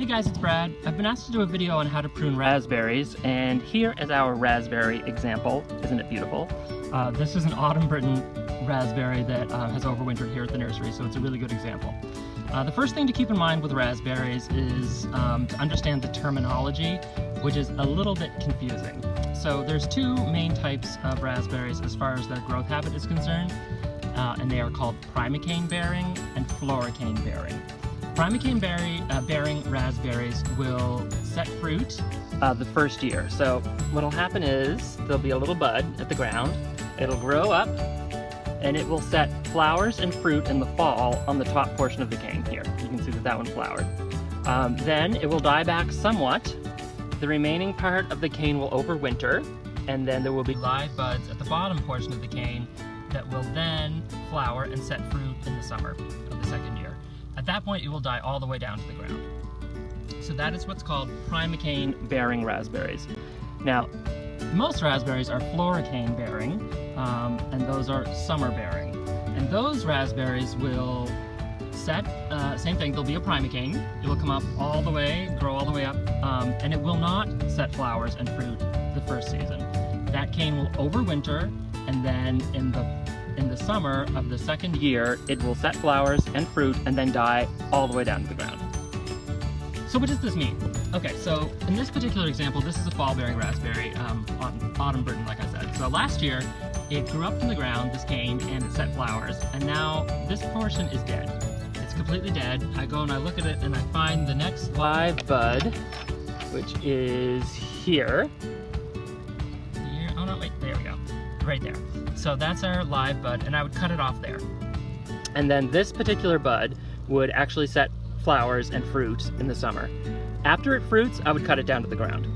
Hey guys, it's Brad. I've been asked to do a video on how to prune raspberries, and here is our raspberry example. Isn't it beautiful? This is an autumn Britain raspberry that has overwintered here at the nursery, so it's a really good example. The first thing to keep in mind with raspberries is to understand the terminology, which is a little bit confusing. So there's two main types of raspberries as far as their growth habit is concerned, and they are called primocane bearing and floricane bearing. Primocane bearing raspberries will set fruit the first year. So what'll happen is there'll be a little bud at the ground, it'll grow up, and it will set flowers and fruit in the fall on the top portion of the cane here. You can see that that one flowered. Then it will die back somewhat. The remaining part of the cane will overwinter, and then there will be live buds at the bottom portion of the cane that will then flower and set fruit in the summer of the second year. At that point, it will die all the way down to the ground. So that is what's called primocane bearing raspberries. Now, most raspberries are floricane bearing, and those are summer bearing. And those raspberries will set, same thing, there'll be a primocane. It will come up all the way, grow all the way up, and it will not set flowers and fruit the first season. That cane will overwinter, and then in the summer of the second year, it will set flowers and fruit and then die all the way down to the ground. So what does this mean? Okay, so in this particular example, this is a fall-bearing raspberry on autumn Britain, like I said. So last year, it grew up from the ground, this cane, and it set flowers, and now this portion is dead. It's completely dead. I go and I look at it and I find the next live bud, which is here. Oh no, wait, there we go. Right there. So that's our live bud, and I would cut it off there. And then this particular bud would actually set flowers and fruit in the summer. After it fruits, I would cut it down to the ground.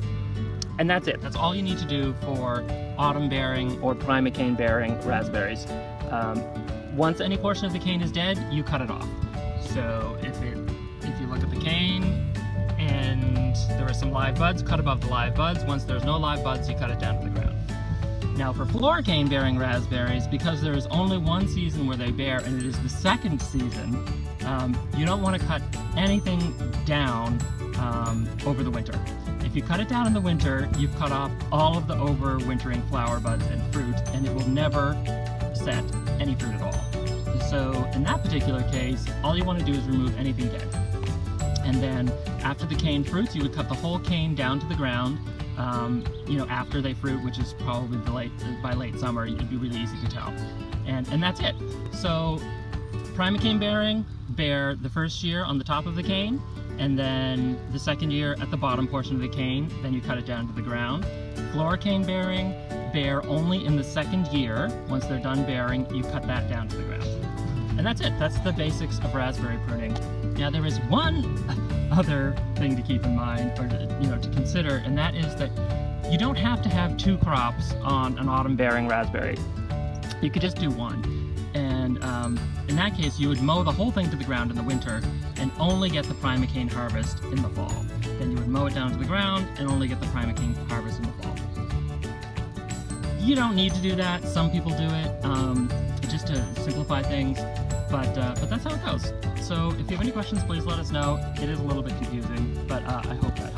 And that's it. That's all you need to do for autumn bearing or primocane bearing raspberries. Once any portion of the cane is dead, you cut it off. So if you look at the cane and there are some live buds, cut above the live buds. Once there's no live buds, you cut it down to the ground. Now for floricane bearing raspberries, because there is only one season where they bear and it is the second season, you don't want to cut anything down over the winter. If you cut it down in the winter, you've cut off all of the overwintering flower buds and fruit, and it will never set any fruit at all. So in that particular case, all you want to do is remove anything dead. And then after the cane fruits, you would cut the whole cane down to the ground. After they fruit, which is probably by late summer, it'd be really easy to tell. And that's it. So primocane bearing bear the first year on the top of the cane, and then the second year at the bottom portion of the cane, then you cut it down to the ground. Floricane bearing bear only in the second year. Once they're done bearing, you cut that down to the ground. And that's it. That's the basics of raspberry pruning. Now there is one other thing to keep in mind, or to consider, and that is that you don't have to have two crops on an autumn bearing raspberry. You could just do one. And in that case, you would mow the whole thing to the ground in the winter and only get the primocane harvest in the fall. Then you would mow it down to the ground and only get the primocane harvest in the fall. You don't need to do that. Some people do it just to simplify things, but that's how it goes. So if you have any questions, please let us know. It is a little bit confusing, but I hope that helps.